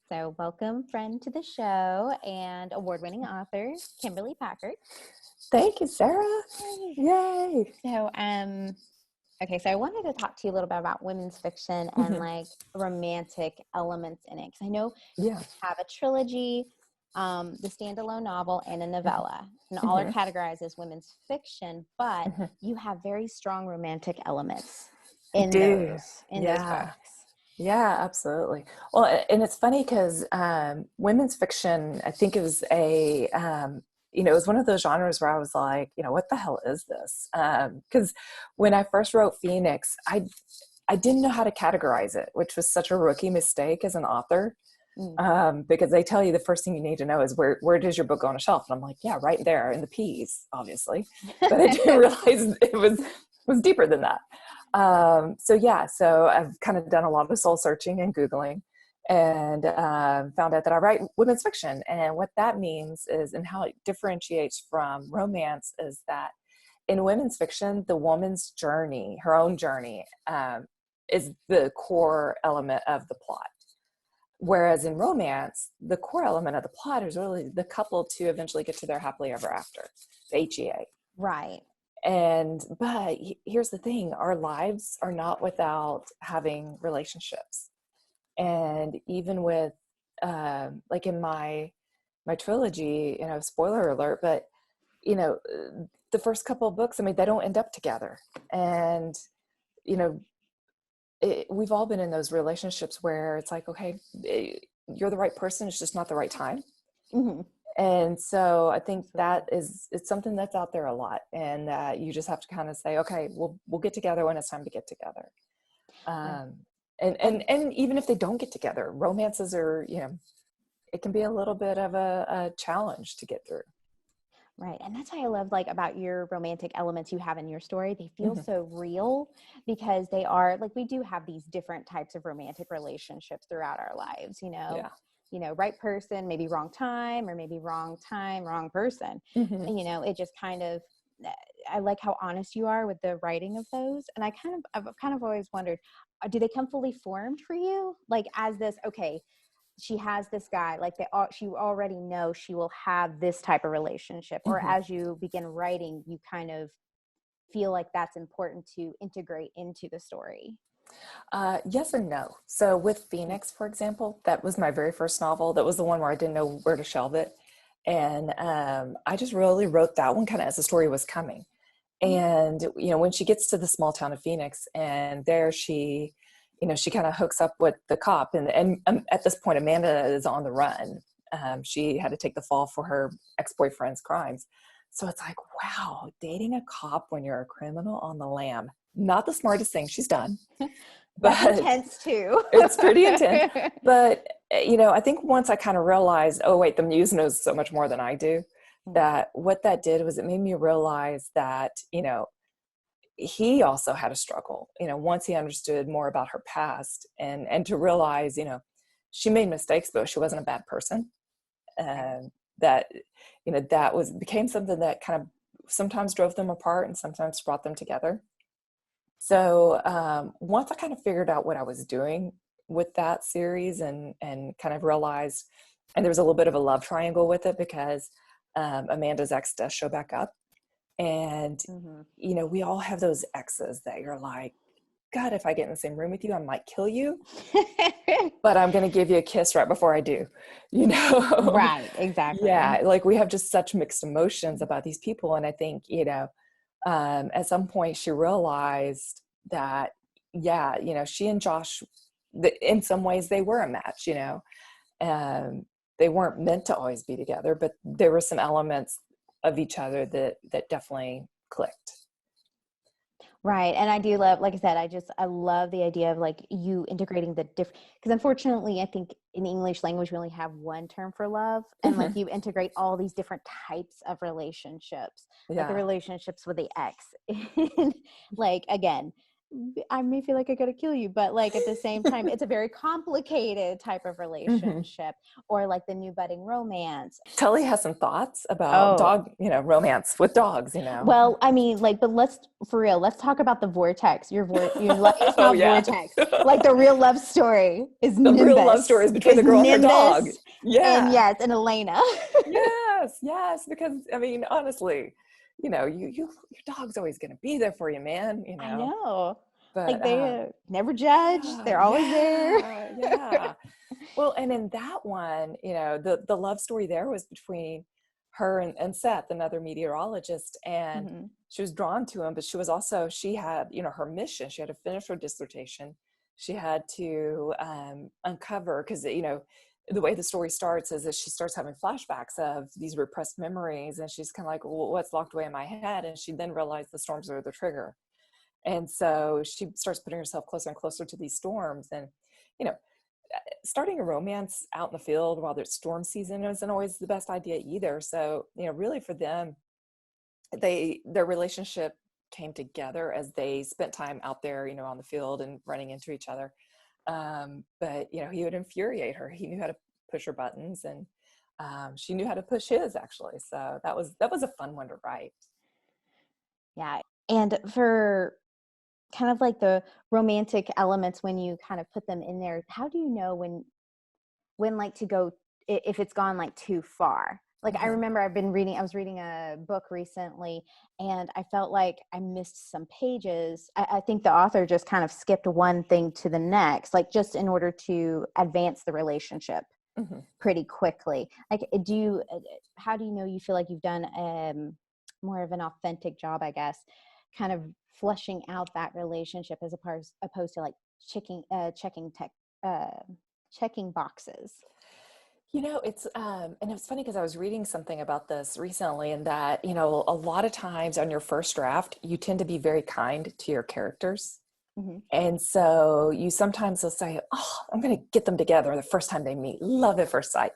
So, welcome, friend, to the show and award-winning author Kimberly Packard. Thank you, Sarah. Yay. So, okay, so I wanted to talk to you a little bit about women's fiction and like romantic elements in it, because I know Yeah. you have a trilogy, the standalone novel, and a novella, and all are categorized as women's fiction, but you have very strong romantic elements in those Yeah. books. Yeah, absolutely. Well, and it's funny because women's fiction, I think it was it was one of those genres where I was like, what the hell is this? Because when I first wrote Phoenix, I didn't know how to categorize it, which was such a rookie mistake as an author. Because they tell you the first thing you need to know is where does your book go on a shelf? And I'm like, yeah, right there in the P's, obviously. But I didn't realize it was deeper than that. So I've kind of done a lot of soul searching and Googling and found out that I write women's fiction. And what that means is, and how it differentiates from romance, is that in women's fiction, the woman's journey, her own journey, is the core element of the plot. Whereas in romance, the core element of the plot is really the couple to eventually get to their happily ever after, the HEA. Right. But here's the thing, our lives are not without having relationships. And even with, like in my trilogy, spoiler alert, but, the first couple of books, they don't end up together. And, we've all been in those relationships where it's like, okay, you're the right person, it's just not the right time. And so I think it's something that's out there a lot, and that you just have to kind of say, okay, we'll get together when it's time to get together. And even if they don't get together, romances are, it can be a little bit of a challenge to get through. Right. And that's why I love about your romantic elements you have in your story. They feel so real, because they are we do have these different types of romantic relationships throughout our lives, right person, maybe wrong time, or maybe wrong time, wrong person. And, it just I like how honest you are with the writing of those. And I've kind of always wondered, do they come fully formed for you? Like, as this, okay, she has this guy, she already know she will have this type of relationship, or as you begin writing, you kind of feel like that's important to integrate into the story? Yes and no. So with Phoenix, for example, that was my very first novel. That was the one where I didn't know where to shelve it. And I just really wrote that one kind of as the story was coming. And, when she gets to the small town of Phoenix, and there she kind of hooks up with the cop. And at this point, Amanda is on the run. She had to take the fall for her ex-boyfriend's crimes. So it's like, wow, dating a cop when you're a criminal on the lam. Not the smartest thing she's done. That's intense too. It's pretty intense. But, I think once I kind of realized, oh, wait, the muse knows so much more than I do, that what that did was it made me realize that, he also had a struggle, once he understood more about her past, and to realize, she made mistakes, but she wasn't a bad person. And that, became something that kind of sometimes drove them apart and sometimes brought them together. So once I kind of figured out what I was doing with that series, and kind of realized, and there was a little bit of a love triangle with it, because Amanda's ex does show back up. And, we all have those exes that you're like, God, if I get in the same room with you, I might kill you, but I'm going to give you a kiss right before I do, Right. Exactly. Yeah. Like, we have just such mixed emotions about these people. And I think, at some point she realized that, she and Josh, in some ways they were a match, they weren't meant to always be together, but there were some elements of each other that definitely clicked. Right. And I do love, like I said, I love the idea of you integrating the different, because unfortunately I think in English language we only have one term for love, and you integrate all these different types of relationships, like the relationships with the ex. Again, I may feel like I gotta kill you, but like at the same time, it's a very complicated type of Hmm. relationship. Or like the new budding romance. Tully has some thoughts about Oh, dog, romance with dogs, well, I mean, like, but let's for real, let's talk about the vortex. Your life is Oh not yeah. vortex. Like the real love story is The real love story Nimbus. is between the girl and her dog. And Yeah. yes, and Elena. Yes, yes, because I mean, honestly, your dog's always going to be there for you, man, I know. Like but they never judge. They're always there. yeah, yeah. Well, and in that one, the love story there was between her and Seth, another meteorologist, and Mhm. she was drawn to him, but she had, her mission. She had to finish her dissertation. She had to uncover, because, the way the story starts is that she starts having flashbacks of these repressed memories, and she's kind of like, well, what's locked away in my head? And she then realized the storms are the trigger. And so she starts putting herself closer and closer to these storms. And, you know, starting a romance out in the field while there's storm season isn't always the best idea either. So, really for them, their relationship came together as they spent time out there, on the field and running into each other. But, he would infuriate her. He knew how to push her buttons, and she knew how to push his, actually. So that was a fun one to write. Yeah. And for kind of like the romantic elements, when you kind of put them in there, how do you know when like to go, if it's gone like too far? Like I Mhm. remember I was reading a book recently, and I felt like I missed some pages. I think the author just kind of skipped one thing to the next, like just in order to advance the relationship Mhm. pretty quickly. Like how do you know you feel like you've done more of an authentic job, I guess, kind of fleshing out that relationship as opposed to like uh checking boxes. And it's funny because I was reading something about this recently, and that, a lot of times on your first draft, you tend to be very kind to your characters. Hmm. And so you sometimes will say, oh, I'm going to get them together the first time they meet, love at first sight.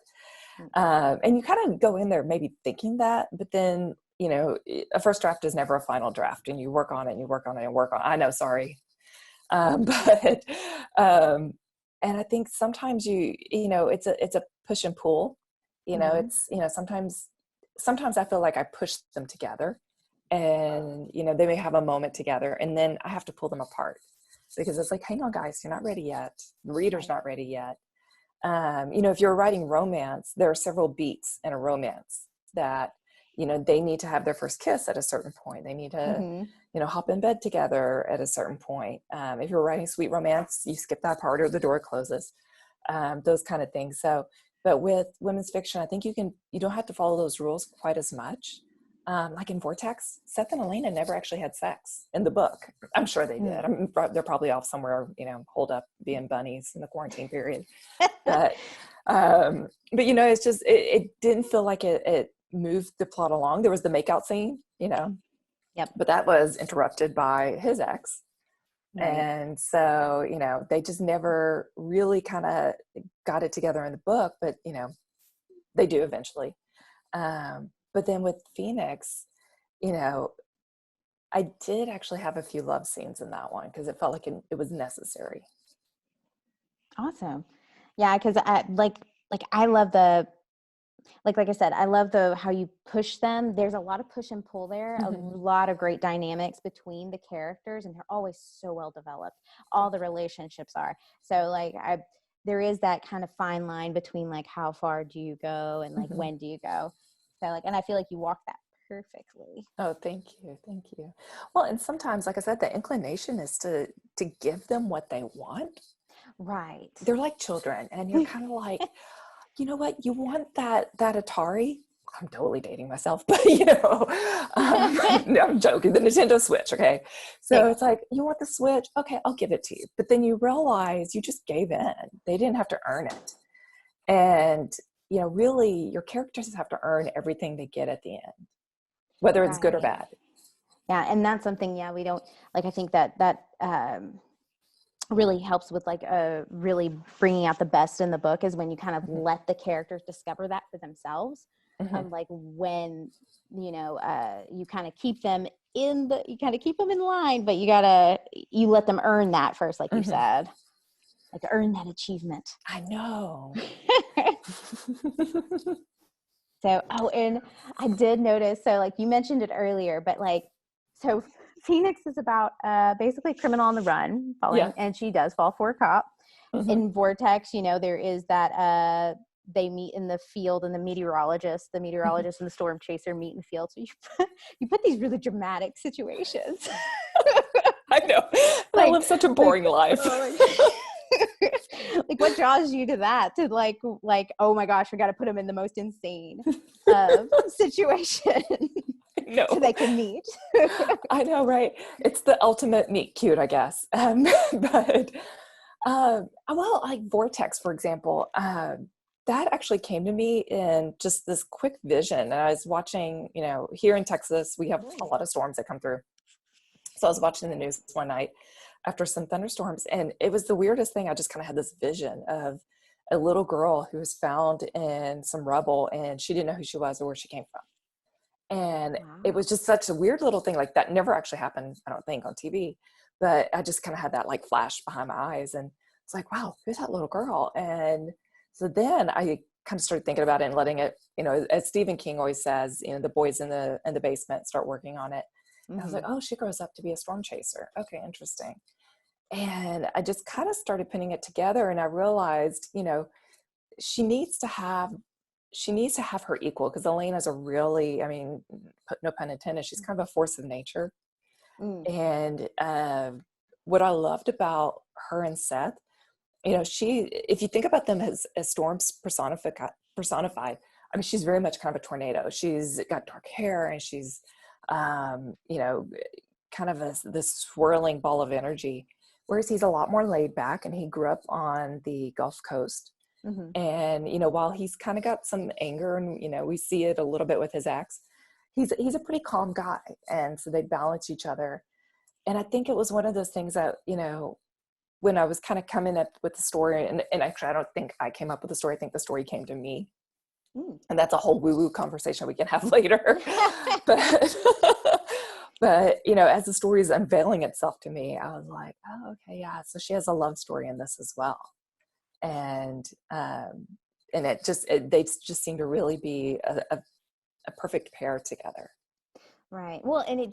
And you kind of go in there maybe thinking that, but then, a first draft is never a final draft, and you work on it and you work on it and work on it. I know, sorry. But um, and I think sometimes it's a push and pull. Hmm. It's sometimes I feel like I push them together, and they may have a moment together, and then I have to pull them apart, because it's like, hang on, guys, you're not ready yet. The reader's Right. not ready yet. If you're writing romance, there are several beats in a romance that, they need to have their first kiss at a certain point. They need to, Hmm. hop in bed together at a certain point. If you're writing sweet romance, you skip that part or the door closes, those kind of things. So, but with women's fiction, I think you don't have to follow those rules quite as much. Like in Vortex, Seth and Elena never actually had sex in the book. I'm sure they did. They're probably off somewhere, holed up being bunnies in the quarantine period. But it's just it didn't feel like it moved the plot along. There was the makeout scene, Yep. but that was interrupted by his ex. Right. And so, they just never really kind of got it together in the book, but they do eventually. But then with Phoenix, you know, I did actually have a few love scenes in that one because it felt like it was necessary. Awesome. Yeah, because like I love the like I said, I love the how you push them. There's a lot of push and pull there, a Mhm. lot of great dynamics between the characters, and they're always so well developed. All Thank the relationships are. So like there is that kind of fine line between like how far do you go and you. like Mhm. when do you go. So like, and I feel like you walk that perfectly. Oh, thank you. Thank you. Well, and sometimes, like I said, the inclination is to give them what they want. Right. They're like children, and you're kind of like, you know what, you want that Atari. I'm totally dating myself, but no, I'm joking. The Nintendo Switch, okay. There So you it's like, you want the Switch, okay, I'll give it to you. But then you realize you just gave in. They didn't have to earn it, and really, your characters have to earn everything they get at the end, whether go. it's good or Right. bad. Yeah, and that's something. Yeah, we don't like. I think that really helps with like really bringing out the best in the book is when you kind of Mhm. let the characters discover that for themselves. like when, you kind of keep them in line, but you let them earn that first, like you said, like earn that achievement. I know. So, and I did notice, so like you mentioned it earlier, but like, so Phoenix is about basically criminal on the run, and she does fall for a cop. In Vortex, there is that they meet in the field, and the meteorologist and the storm chaser meet in the field. So you put these really dramatic situations. I know. I live such a boring life. Like, what draws you to that? To like, oh my gosh, we got to put them in the most insane situation. No. So they can meet. I know, right? It's the ultimate meet cute, I guess. But well, like Vortex, for example, that actually came to me in just this quick vision. And I was watching, here in Texas, we have a lot of storms that come through. So I was watching the news one night after some thunderstorms, and it was the weirdest thing. I just kind of had this vision of a little girl who was found in some rubble, and she didn't know who she was or where she came from. And it was just such a weird little thing. Like, that never actually happened, I don't think, on TV, but I just kind of had that like flash behind my eyes, and it's like, wow, who's that little girl? And so then I kind of started thinking about it and letting it, as Stephen King always says, the boys in the basement start working on it. And I was like, oh, she grows up to be a storm chaser. Okay, interesting. And I just kind of started putting it together, and I realized, she needs to have her equal, because Elena's a really, no pun intended, she's kind of a force of nature. And what I loved about her and Seth, if you think about them as storms personified, she's very much kind of a tornado. She's got dark hair, and she's, kind of this swirling ball of energy, whereas he's a lot more laid back, and he grew up on the Gulf Coast. And, while he's kind of got some anger, and, we see it a little bit with his ex, he's a pretty calm guy. And so they balance each other. And I think it was one of those things that, when I was kind of coming up with the story, and actually, I don't think I came up with the story. I think the story came to me. And that's a whole woo-woo conversation we can have later. But, as the story is unveiling itself to me, I was like, oh, okay, yeah. So she has a love story in this as well. And they just seem to really be a perfect pair together. Right. Well, and it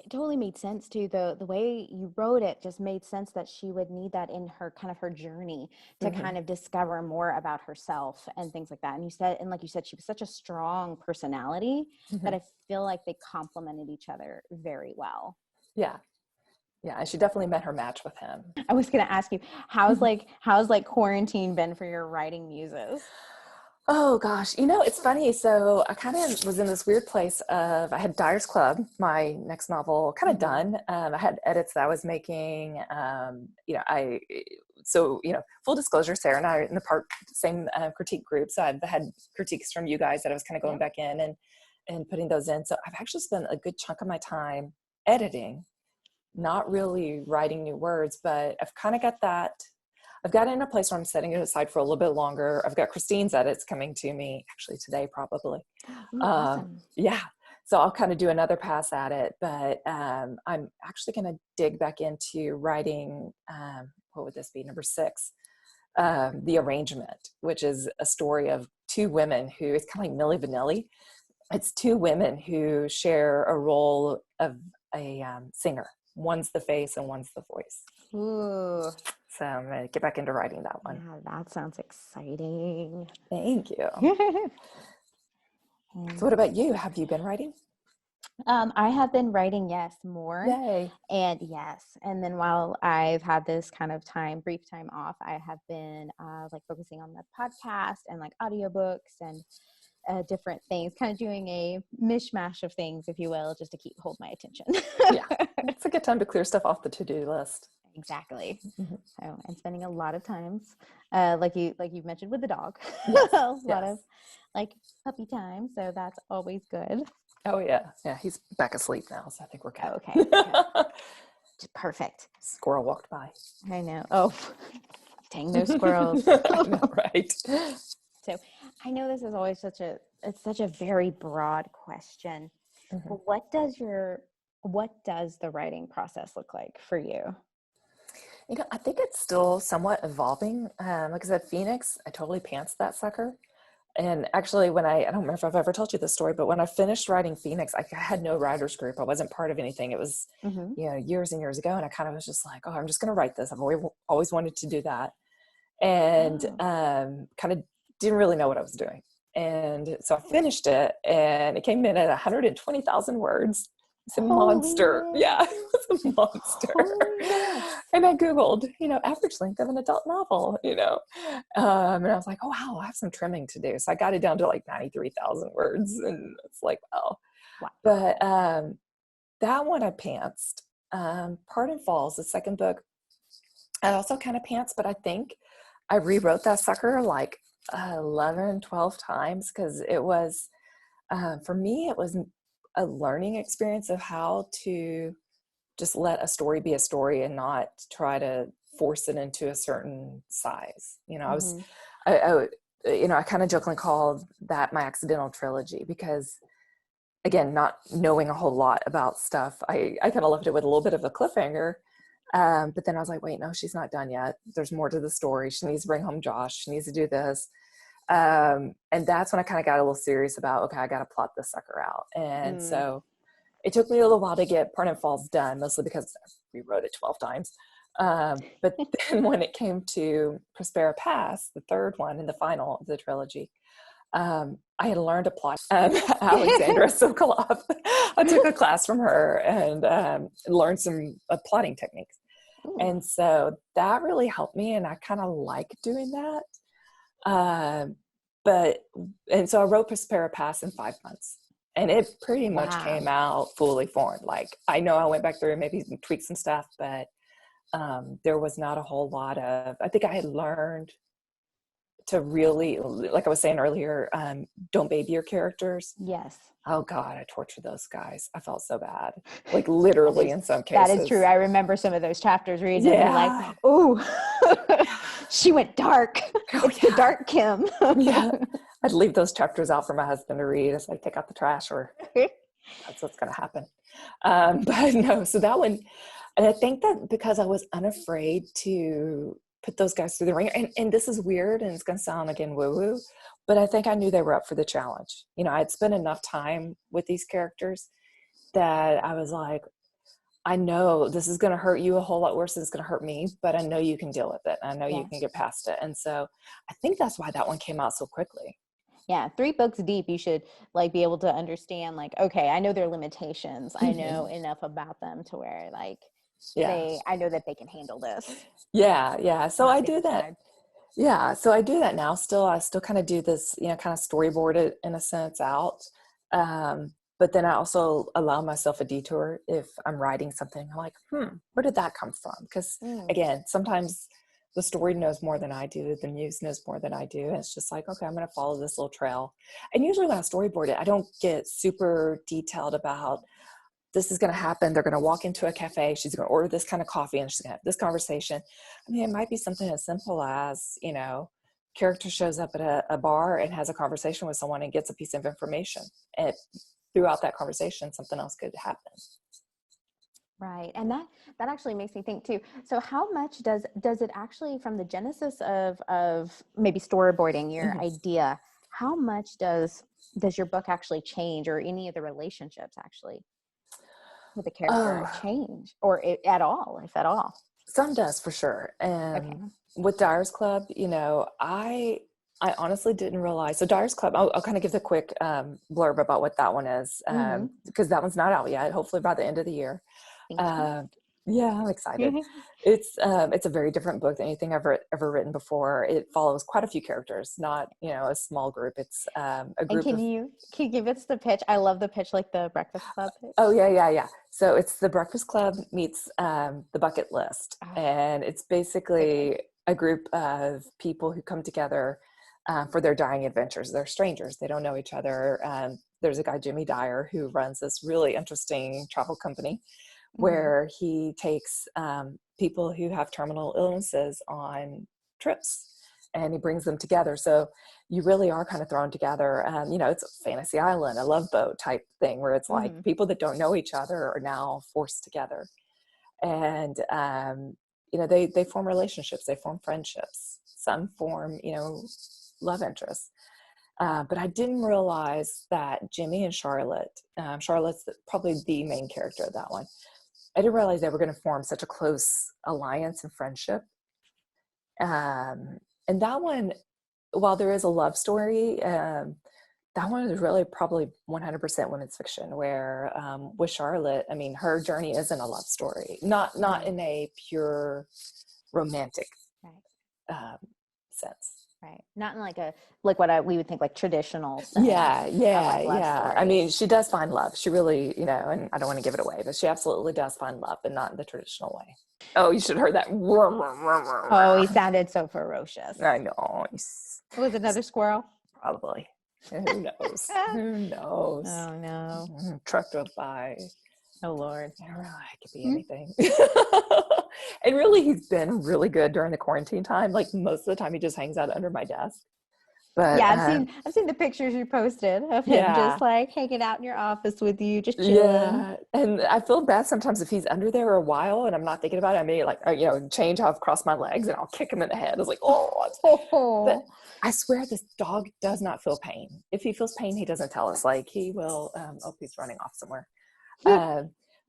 totally made sense too. The way you wrote it just made sense that she would need that in her kind of her journey to kind of discover more about herself and things like that. And like you said, she was such a strong personality that I feel like they complemented each other very well. Yeah. Yeah. And she definitely met her match with him. I was going to ask you, how's quarantine been for your writing muses? Oh gosh, it's funny. So I kind of was in this weird place of, I had Dyer's Club, my next novel, kind of done. I had edits that I was making. Full disclosure, Sarah and I are in the same critique group. So I've had critiques from you guys that I was kind of going back in and putting those in. So I've actually spent a good chunk of my time editing, not really writing new words, but I've kind of got that. I've got it in a place where I'm setting it aside for a little bit longer. I've got Christine's edits coming to me actually today, probably. Awesome. Yeah. So I'll kind of do another pass at it, but I'm actually going to dig back into writing, what would this be? Number 6, The Arrangement, which is a story of 2 women who, it's kind of like Milli Vanilli. It's 2 women who share a role of a singer. One's the face and one's the voice. Ooh. So I'm going to get back into writing that one. Yeah, that sounds exciting. Thank you. So what about you? Have you been writing? I have been writing, yes, more. Yay. And yes. And then while I've had this kind of brief time off, I have been focusing on the podcast and like audiobooks and different things, kind of doing a mishmash of things, if you will, just to hold my attention. Yeah. It's a good time to clear stuff off the to-do list. Exactly. So, and spending a lot of times, like you mentioned with the dog, yes. a lot of like puppy time. So that's always good. Oh yeah. Yeah. He's back asleep now. So I think we're good. Okay. Perfect. Squirrel walked by. I know. Oh, dang those squirrels. I know, right. So I know this is always it's such a very broad question, Mhm. but what does the writing process look like for you? I think it's still somewhat evolving. Like I said, Phoenix, I totally pants that sucker. And actually, when I don't remember if I've ever told you this story, but when I finished writing Phoenix, I had no writers group. I wasn't part of anything. It was, Hmm. years and years ago. And I kind of was just like, oh, I'm just going to write this. I've always wanted to do that. And Oh, kind of didn't really know what I was doing. And so I finished it and it came in at 120,000 words. It's a holy monster. man. Yeah, it was a monster. Holy mess. And I Googled, average length of an adult novel, and I was like, oh, wow, I have some trimming to do. So I got it down to like 93,000 words. And it's like, wow. But Wow. that one I pantsed. Pardon Falls, the second book, I also kind of pants, but I think I rewrote that sucker like 11, 12 times because it was, for me, it was a learning experience of how to just let a story be a story and not try to force it into a certain size. Hmm. I kind of jokingly called that my accidental trilogy because, again, not knowing a whole lot about stuff, I kind of left it with a little bit of a cliffhanger. But then I was like, wait, no, she's not done yet. There's more to the story. She needs to bring home Josh. She needs to do this. And that's when I kind of got a little serious about, okay, I got to plot this sucker out. And Mm. so it took me a little while to get Pardon Falls done, mostly because I rewrote it 12 times. But then when it came to Prospera Pass, the third one and the final of the trilogy, I had learned to plot. Alexandra Sokoloff. I took a class from her and learned some plotting techniques. Ooh, And so that really helped me. And I kind of like doing that. Um, and so I wrote Prospera Pass in 5 months. And it pretty much came wow. out fully formed. Like, I know I went back through and maybe tweaked some stuff, but there was not a whole lot of, I think I had learned to really, like I was saying earlier, don't baby your characters. Yes. Oh God, I tortured those guys. I felt so bad, like That literally is in some that is true. cases. I remember some of those chapters reading them and like, Yeah. ooh, she went dark. Oh It's the yeah. dark Kim. Yeah. I'd leave those chapters out for my husband to read as I take out the trash, or that's what's going to happen. But no, so that one, and I think that because I was unafraid to put those guys through the ringer, and this is weird and it's going to sound again woo-woo, but I think I knew they were up for the challenge. I'd spent enough time with these characters that I was like, I know this is going to hurt you a whole lot worse than it's going to hurt me, but I know you can deal with it. I know you Yeah. can get past it. And so I think that's why that one came out so quickly. Yeah. 3 books deep, you should like be able to understand, like, okay, I know their limitations. I know enough about them to where like Yeah. I know that they can handle this, Yeah. Yeah. So not I take do a that. side. Yeah. So I do that now still. I still kind of do this, kind of storyboard it in a sense out. But then I also allow myself a detour if I'm writing something. I'm like, where did that come from? Because Mm, again, sometimes the story knows more than I do. The muse knows more than I do. And it's just like, okay, I'm going to follow this little trail. And usually when I storyboard it, I don't get super detailed about this is going to happen. They're going to walk into a cafe. She's going to order this kind of coffee and she's going to have this conversation. I mean, it might be something as simple as, character shows up at a bar and has a conversation with someone and gets a piece of information. And throughout that conversation, something else could happen. right. And that actually makes me think too. So how much does it actually, from the genesis of maybe storyboarding your Mhm. idea, how much does your book actually change, or any of the relationships actually with the character Oh, change, or at all, if at all? some does for sure. Okay. And with Dyer's Club, I honestly didn't realize. So Dyer's Club, I'll kind of give the quick blurb about what that one is, Mm-hmm. because that one's not out yet. Hopefully by the end of the year. Fingers Uh, crossed. yeah, I'm excited. It's a very different book than anything I've ever written before. It follows quite a few characters, not a small group. It's a And group of. can you give us the pitch? I love the pitch, like the Breakfast Club Oh pitch. yeah. So it's the Breakfast Club meets the Bucket List, Oh, and it's so good. basically a group of people who come together for their dying adventures. They're strangers; they don't know each other. There's a guy, Jimmy Dyer, who runs this really interesting travel company Mm-hmm. where he takes people who have terminal illnesses on trips. and he brings them together. So you really are kind of thrown together. You know, it's a fantasy island, a Love Boat type thing where it's like people that don't know each other are now forced together. And, you know, they form relationships, they form friendships, some form, you know, love interests. But I didn't realize that Jimmy and Charlotte, Charlotte's probably the main character of that one. I didn't realize they were going to form such a close alliance and friendship. And that one, while there is a love story, that one is really probably 100% women's fiction, where with Charlotte, I mean, her journey isn't a love story, not in a pure romantic sense. Right. Not in like a, like what we would think like traditional sense. Yeah. Like love I mean, stories. she does find love. She really, you know, and I don't want to give it away, but she absolutely does find love, but not in the traditional way. Oh, you should have heard that. Oh, he sounded so ferocious. I know. Was it another squirrel? Probably. Who knows? Who knows? Oh no. Truck drove by. Oh Lord. I don't know. It could be anything. And really, he's been really good during the quarantine time. Like most of the time, he just hangs out under my desk. But yeah, I've seen the pictures you posted of him just like hanging out in your office with you, just chilling. Yeah, and I feel bad sometimes if he's under there a while and I'm not thinking about it. I may like, you know, change how I've crossed my legs and I'll kick him in the head. I was like, but I swear this dog does not feel pain. If he feels pain, he doesn't tell us. Like he will. He's running off somewhere.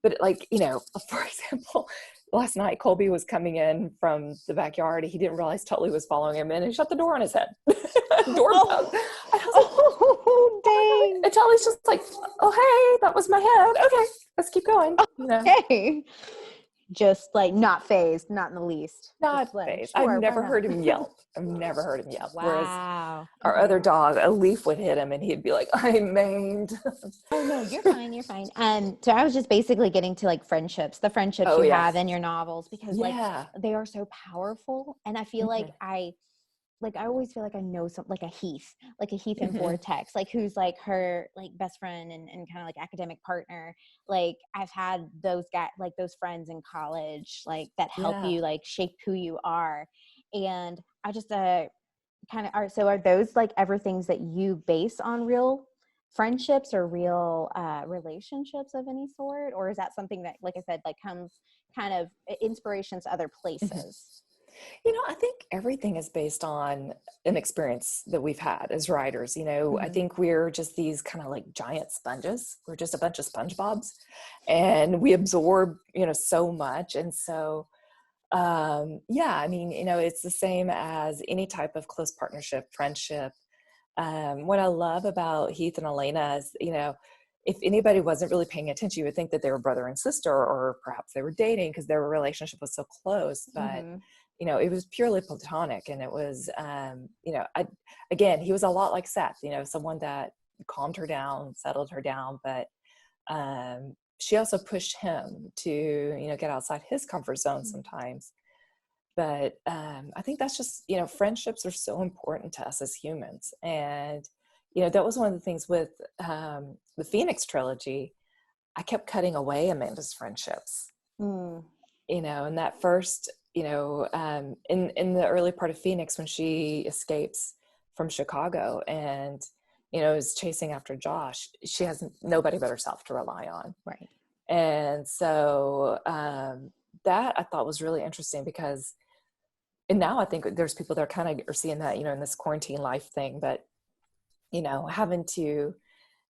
But like, you know, for example, last night Colby was coming in from the backyard. He didn't realize Tully was following him in and he shut the door on his head. Dang. And Tully's just like, oh, hey, that was my head. Okay, let's keep going. You know? Hey. Just like not phased, not in the least. Not phased. Sure, I've never heard him yelp. Wow. Whereas our other dog, a leaf would hit him and he'd be like, I'm maimed. Oh no, you're fine. You're fine. So I was just basically getting to like friendships, the friendships you have in your novels, because like they are so powerful. And I feel like I always feel like I know some, like a Heath in Vortex, like who's like her like best friend and kind of like academic partner. Like I've had those guys, like those friends in college, like that help you like shape who you are. And I just kind of are. So are those like ever things that you base on real friendships or real relationships of any sort? Or is that something that, like I said, like comes kind of inspirations other places? You know, I think everything is based on an experience that we've had as writers. You know, I think we're just these kind of like giant sponges. We're just a bunch of SpongeBobs and we absorb, you know, so much. And so, I mean, you know, it's the same as any type of close partnership, friendship. What I love about Heath and Elena is, you know, if anybody wasn't really paying attention, you would think that they were brother and sister, or perhaps they were dating because their relationship was so close. But you know, it was purely platonic, and it was, you know, again, he was a lot like Seth, you know, someone that calmed her down, settled her down, but she also pushed him to, you know, get outside his comfort zone sometimes. But I think that's just, you know, friendships are so important to us as humans. And, you know, that was one of the things with the Phoenix trilogy. I kept cutting away Amanda's friendships, you know, and that first, you know, in the early part of Phoenix, when she escapes from Chicago and, you know, is chasing after Josh, she has nobody but herself to rely on. Right. And so that I thought was really interesting because, and now I think there's people that are kind of are seeing that, you know, in this quarantine life thing, but, you know, having to,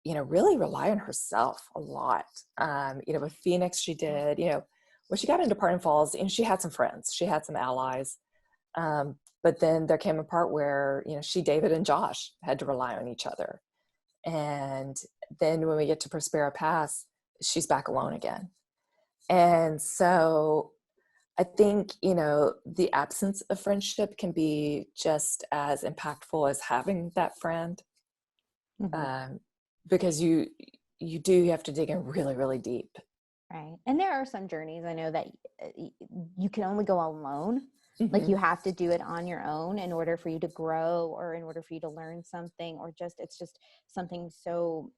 you know, really rely on herself a lot. You know, with Phoenix, she did, you know, when she got into Pardon Falls, and she had some friends, she had some allies. But then there came a part where, you know, David and Josh had to rely on each other. And then when we get to Prospera Pass, she's back alone again. And so I think, you know, the absence of friendship can be just as impactful as having that friend. Because you have to dig in really, really deep. Right. And there are some journeys, I know, that you can only go alone. Like you have to do it on your own in order for you to grow, or in order for you to learn something, or just, it's just something so,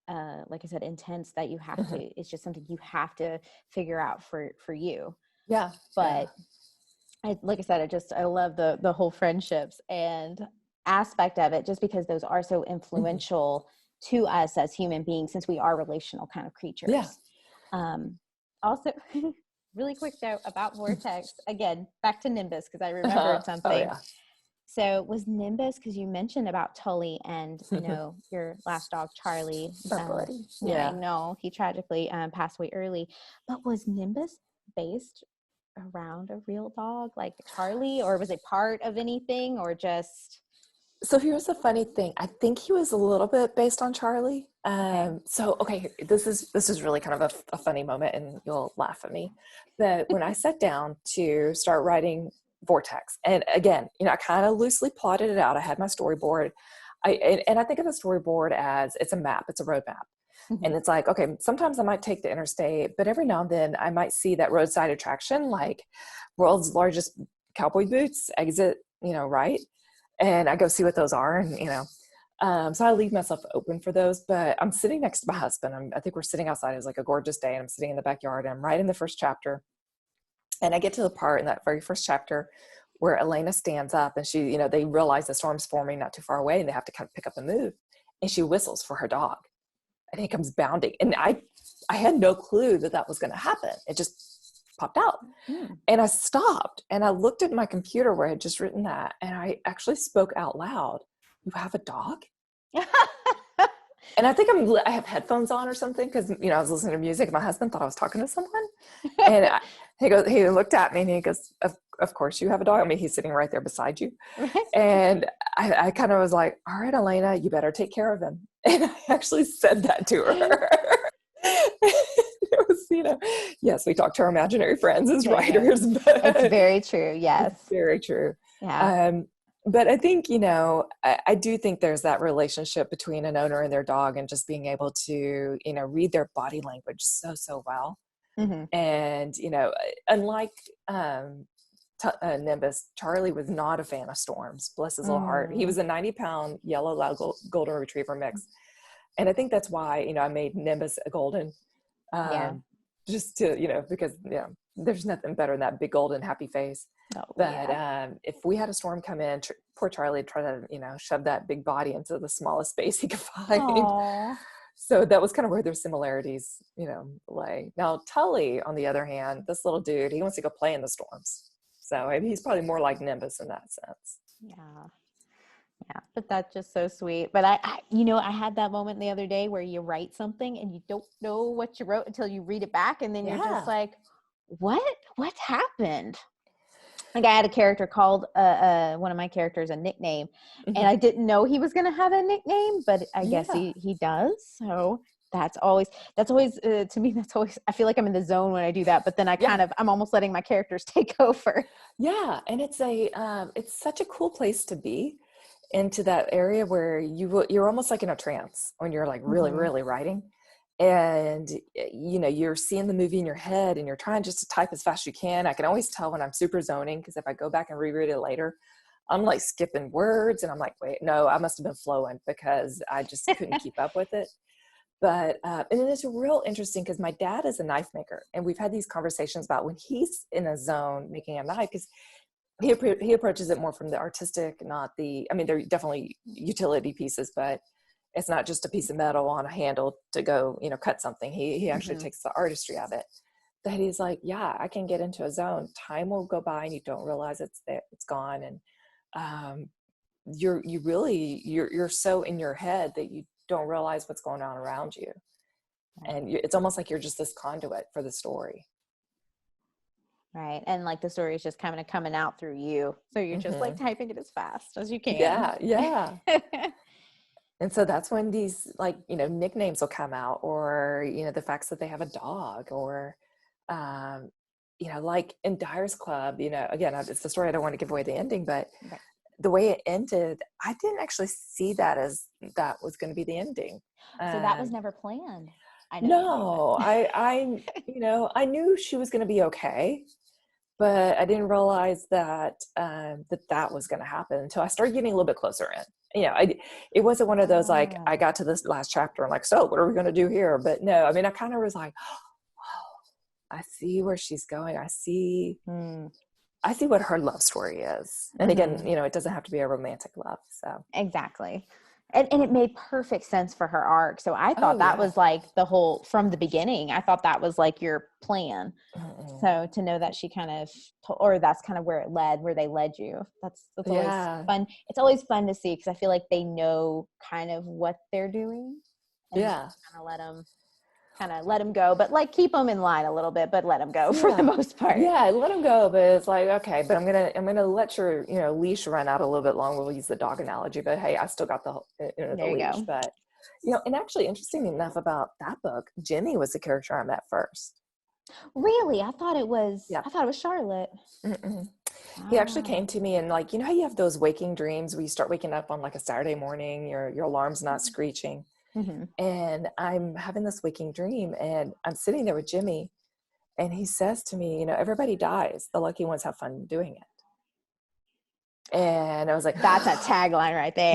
like I said, intense that you have to, it's just something you have to figure out for you. Yeah. But like I said, I love the whole friendships and aspect of it, just because those are so Mhm. influential to us as human beings, since we are relational kind of Yeah. creatures. Um, Also, really quick note about Vortex. Again, back to Nimbus because I remembered Oh something. yeah. So was Nimbus, because you mentioned about Tully, and I know your last dog Charlie. My buddy. Yeah, I Yeah. know he tragically passed away early. But was Nimbus based around a real dog like Charlie, or was it part of anything, or just So here's the funny thing. I think he was a little bit based on Charlie. okay? So okay, this is really kind of a funny moment, and you'll laugh at me. But when I sat down to start writing Vortex, and again, I kind of loosely plotted it out. I had my storyboard. And I think of the storyboard as it's a map, it's a road map. Mhm. And it's like, okay, sometimes I might take the interstate, but every now and then I might see that roadside attraction, like world's largest cowboy boots exit, right? And I go see what those are. And, so I leave myself open for those, but I'm sitting next to my husband. I think we're sitting outside. It was like a gorgeous day, and I'm sitting in the backyard, and I'm right in the first chapter. And I get to the part in that very first chapter where Elena stands up, and she, they realize the storm's forming not too far away, and they have to kind of pick up and move. And she whistles for her dog, and he comes bounding. And I had no clue that that was going to happen. It just popped out. Mm. And I stopped and I looked at my computer where I had just written that. And I actually spoke out loud, "You have a dog?" And I think I have headphones on or something, because, I was listening to music, and my husband thought I was talking to someone. And he looked at me and he goes, of course you have a dog. I mean, he's sitting right there beside you. Right. And I kind of was like, all right, Elena, you better take care of him. And I actually said that to her. It was, yes, we talk to our imaginary friends as Yeah, yeah. writers, It's but very true. it's Yes. very true. Yeah. Um, but I think, I do think there's that relationship between an owner and their dog, and just being able to, read their body language so, so well. Hmm. And, unlike Nimbus, Charlie was not a fan of storms. Bless his little heart. He Mm. was a 90-pound yellow lab golden retriever mix. And I think that's why, I made Nimbus a golden, Yeah. just to, because, there's nothing better than that big golden happy face. Oh, But yeah. if we had a storm come in, poor Charlie would try to, shove that big body into the smallest space he could find. Oh. So that was kind of where their similarities, lay. Now, Tully, on the other hand, this little dude, he wants to go play in the storms. So he's probably more like Nimbus in that sense. Yeah. Yeah. But that's just so sweet. But I had that moment the other day where you write something and you don't know what you wrote until you read it back. And then you're just Yeah. like, what happened? Like I had a character called one of my characters a nickname, and Mhm. I didn't know he was going to have a nickname, but I guess Yeah. he does. So that's always to me, that's always, I feel like I'm in the zone when I do that, but then Yeah. I'm almost letting my characters take over. Yeah. And it's such a cool place to be, into that area where you're almost like in a trance when you're like really, Hmm. really writing. And you're seeing the movie in your head, and you're trying just to type as fast as you can. I can always tell when I'm super zoning, because if I go back and reread it later, I'm like skipping words, and I'm like, wait, no, I must have been flowing, because I just couldn't keep up with it. But and it's real interesting, because my dad is a knife maker, and we've had these conversations about when he's in a zone making a knife, because he approaches it more from the artistic, not the, I mean, they're definitely utility pieces, but it's not just a piece of metal on a handle to go, cut something. He actually Hmm. takes the artistry of it. That he's like, yeah, I can get into a zone. Time will go by and you don't realize it's there, it's gone. And um, you're so in your head that you don't realize what's going on around you. And it's almost like you're just this conduit for the story. Right. And like the story is just kind of coming out through you. So you're just like Hmm. typing it as fast as you can. Yeah, yeah. And so that's when these, like, nicknames will come out, or, the facts that they have a dog, or, um, like in Dyer's Club, again, it's the story. I don't want to give away the ending, but Right. the way it ended, I didn't actually see that as that was going to be the ending. So that was Um, never planned. I know you know no, I knew she was going to be okay, but I didn't realize that that was going to happen until I started getting a little bit closer in. It wasn't one of those, like, I Ah. got to this last chapter and like, so what are we going to do here? But no, I mean, I kind of was like, oh, I see where she's going. I see, Hmm. I see what her love story is. And again, it doesn't have to be a romantic love. So Exactly. And it made perfect sense for her arc. So I thought that was like from the beginning, I thought that was like your plan. So to know that she kind of, or that's kind of where they led you. That's always fun. It's always fun to see, because I feel like they know kind of what they're doing. And kind of let them go, but like keep them in line a little bit, but let them go for the most part. Yeah, let them go, but it's like, okay, but I'm gonna let your leash run out a little bit longer. We'll use the dog analogy, but hey, I still got the leash. Go. But and actually, interesting enough about that book, Jimmy was the character I met first. Really? I thought it was Charlotte. He actually came to me, and like, how you have those waking dreams where you start waking up on like a Saturday morning, your alarm's not screeching. And I'm having this waking dream, and I'm sitting there with Jimmy, and he says to me, everybody dies. The lucky ones have fun doing it. And I was like, that's a tagline right there.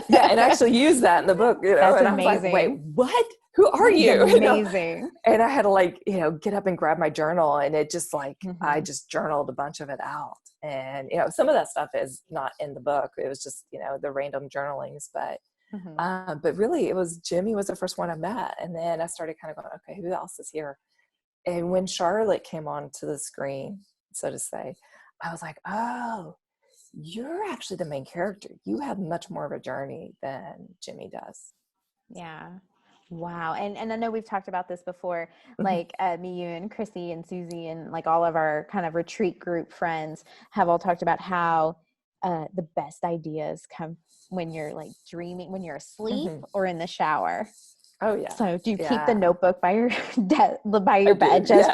Yeah, and I actually used that in the book. That's and amazing. I was like, wait, what? Who are you? Amazing. And I had to get up and grab my journal, and it just I just journaled a bunch of it out. And some of that stuff is not in the book. It was just the random journalings, but really, Jimmy was the first one I met. And then I started kind of going, okay, who else is here? And when Charlotte came onto the screen, so to say, I was like, oh, you're actually the main character. You have much more of a journey than Jimmy does. Yeah. Wow. And I know we've talked about this before, like me, you, and Chrissy and Susie, and like all of our kind of retreat group friends have all talked about how the best ideas come when you're like dreaming, when you're asleep or in the shower. Oh yeah. So do you keep the notebook by your bed just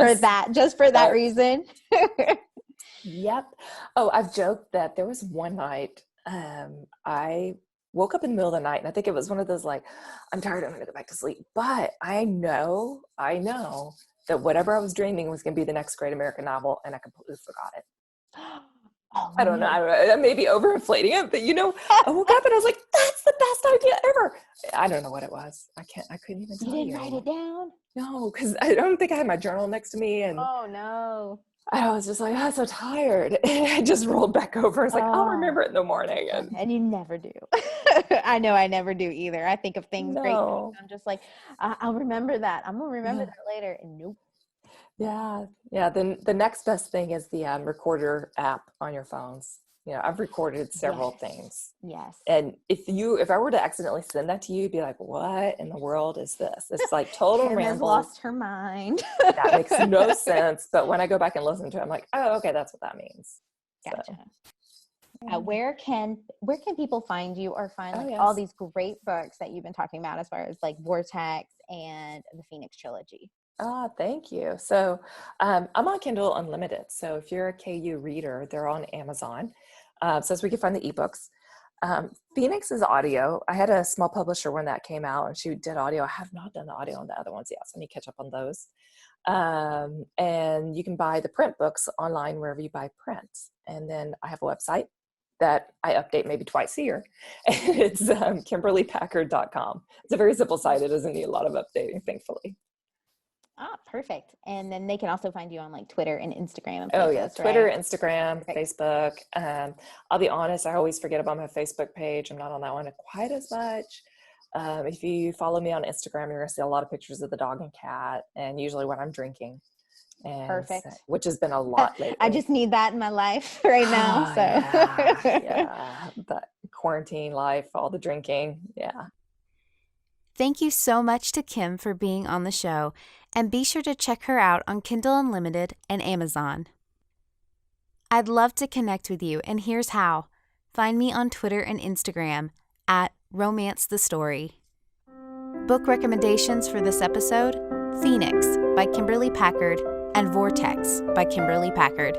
for that reason? Yep. Oh, I've joked that there was one night I woke up in the middle of the night, and I think it was one of those like, I'm tired, I'm going to go back to sleep. But I know that whatever I was dreaming was going to be the next great American novel, and I completely forgot it. I don't know. I may be overinflating it, but I woke up and I was like, that's the best idea ever. I don't know what it was. I couldn't even tell you. You didn't write it down? No, because I don't think I had my journal next to me. And oh no. I was just like, I'm so tired. And I just rolled back over. It's like, I'll remember it in the morning. And you never do. I know I never do either. I think of things great. I'm just like, I'll remember that. I'm going to remember that later. And nope. Yeah. Yeah. Then the next best thing is the recorder app on your phones. I've recorded several things. Yes. And if I were to accidentally send that to you, you'd be like, what in the world is this? It's like total Kim ramble. has lost her mind. That makes no sense. But when I go back and listen to it, I'm like, oh, okay, that's what that means. Gotcha. So. Where can people find you, or find all these great books that you've been talking about, as far as like Vortex and the Phoenix Trilogy? Thank you. So I'm on Kindle Unlimited. So if you're a KU reader, they're on Amazon. So as we can find the ebooks. Phoenix is audio. I had a small publisher when that came out, and she did audio. I have not done the audio on the other ones yet, so I need to catch up on those. And you can buy the print books online wherever you buy prints. And then I have a website that I update maybe twice a year. It's KimberlyPackard.com. It's a very simple site. It doesn't need a lot of updating, thankfully. Perfect. And then they can also find you on like Twitter and Instagram and places, Twitter, right? Instagram, Facebook. I'll be honest, I always forget about my Facebook page. I'm not on that one quite as much. If you follow me on Instagram, you're going to see a lot of pictures of the dog and cat, and usually when I'm drinking. Perfect. Which has been a lot lately. I just need that in my life right now. So yeah. That quarantine life, all the drinking. Yeah. Thank you so much to Kim for being on the show, and be sure to check her out on Kindle Unlimited and Amazon. I'd love to connect with you, and here's how. Find me on Twitter and Instagram at Romance the Story. Book recommendations for this episode: Phoenix by Kimberly Packard and Vortex by Kimberly Packard.